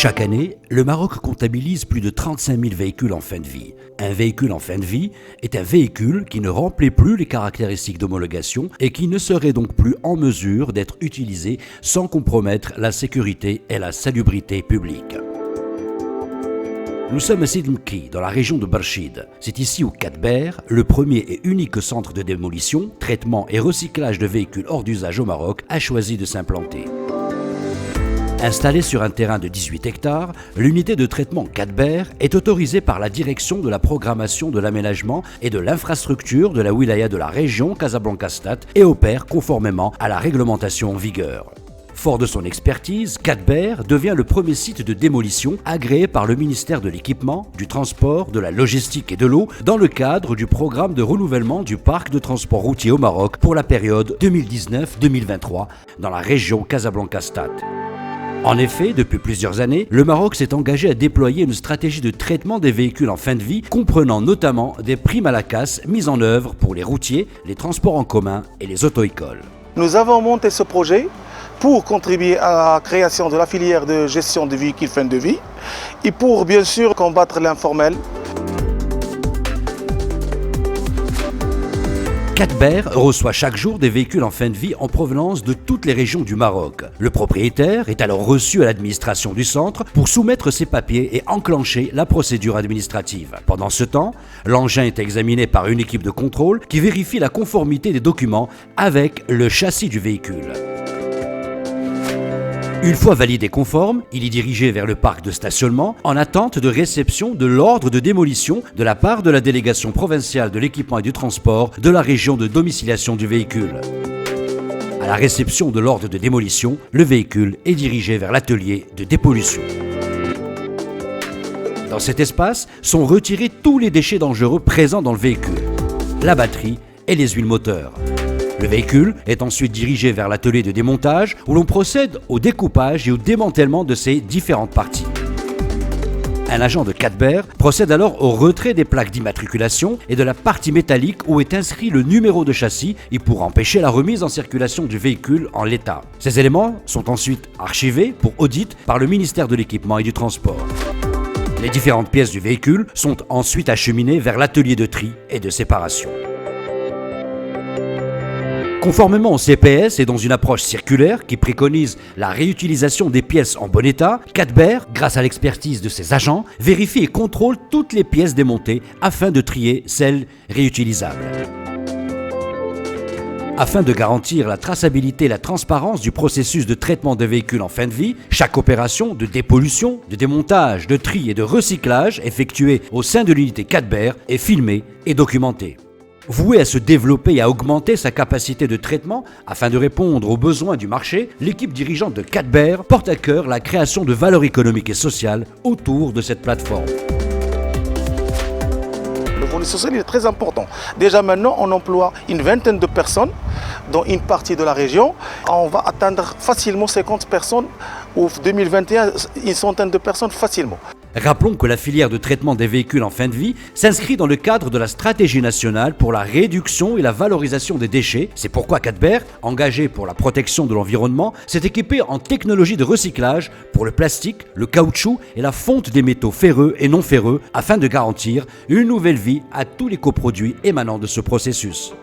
Chaque année, le Maroc comptabilise plus de 35 000 véhicules en fin de vie. Un véhicule en fin de vie est un véhicule qui ne remplit plus les caractéristiques d'homologation et qui ne serait donc plus en mesure d'être utilisé sans compromettre la sécurité et la salubrité publique. Nous sommes à Sidmki, dans la région de Barchid. C'est ici où Cadber, le premier et unique centre de démolition, traitement et recyclage de véhicules hors d'usage au Maroc, a choisi de s'implanter. Installée sur un terrain de 18 hectares, l'unité de traitement Cadber est autorisée par la direction de la programmation de l'aménagement et de l'infrastructure de la wilaya de la région Casablanca-Stade et opère conformément à la réglementation en vigueur. Fort de son expertise, Cadber devient le premier site de démolition agréé par le ministère de l'Équipement, du Transport, de la Logistique et de l'Eau dans le cadre du programme de renouvellement du parc de transport routier au Maroc pour la période 2019-2023 dans la région Casablanca-Stade. En effet, depuis plusieurs années, le Maroc s'est engagé à déployer une stratégie de traitement des véhicules en fin de vie, comprenant notamment des primes à la casse mises en œuvre pour les routiers, les transports en commun et les auto-écoles. Nous avons monté ce projet pour contribuer à la création de la filière de gestion de véhicules fin de vie et pour bien sûr combattre l'informel. Cadber reçoit chaque jour des véhicules en fin de vie en provenance de toutes les régions du Maroc. Le propriétaire est alors reçu à l'administration du centre pour soumettre ses papiers et enclencher la procédure administrative. Pendant ce temps, l'engin est examiné par une équipe de contrôle qui vérifie la conformité des documents avec le châssis du véhicule. Une fois validé conforme, il est dirigé vers le parc de stationnement en attente de réception de l'ordre de démolition de la part de la délégation provinciale de l'équipement et du transport de la région de domiciliation du véhicule. À la réception de l'ordre de démolition, le véhicule est dirigé vers l'atelier de dépollution. Dans cet espace sont retirés tous les déchets dangereux présents dans le véhicule, la batterie et les huiles moteurs. Le véhicule est ensuite dirigé vers l'atelier de démontage où l'on procède au découpage et au démantèlement de ses différentes parties. Un agent de Cadber procède alors au retrait des plaques d'immatriculation et de la partie métallique où est inscrit le numéro de châssis et pour empêcher la remise en circulation du véhicule en l'état. Ces éléments sont ensuite archivés pour audit par le ministère de l'Équipement et du Transport. Les différentes pièces du véhicule sont ensuite acheminées vers l'atelier de tri et de séparation. Conformément au CPS et dans une approche circulaire qui préconise la réutilisation des pièces en bon état, Cadber, grâce à l'expertise de ses agents, vérifie et contrôle toutes les pièces démontées afin de trier celles réutilisables. Afin de garantir la traçabilité et la transparence du processus de traitement des véhicules en fin de vie, chaque opération de dépollution, de démontage, de tri et de recyclage effectuée au sein de l'unité Cadber est filmée et documentée. Vouée à se développer et à augmenter sa capacité de traitement afin de répondre aux besoins du marché, l'équipe dirigeante de Cadber porte à cœur la création de valeur économique et sociale autour de cette plateforme. Le volet social est très important. Déjà maintenant, on emploie une vingtaine de personnes dans une partie de la région. On va atteindre facilement 50 personnes ou 2021, une centaine de personnes facilement. Rappelons que la filière de traitement des véhicules en fin de vie s'inscrit dans le cadre de la stratégie nationale pour la réduction et la valorisation des déchets. C'est pourquoi Cadber, engagé pour la protection de l'environnement, s'est équipé en technologie de recyclage pour le plastique, le caoutchouc et la fonte des métaux ferreux et non ferreux afin de garantir une nouvelle vie à tous les coproduits émanant de ce processus.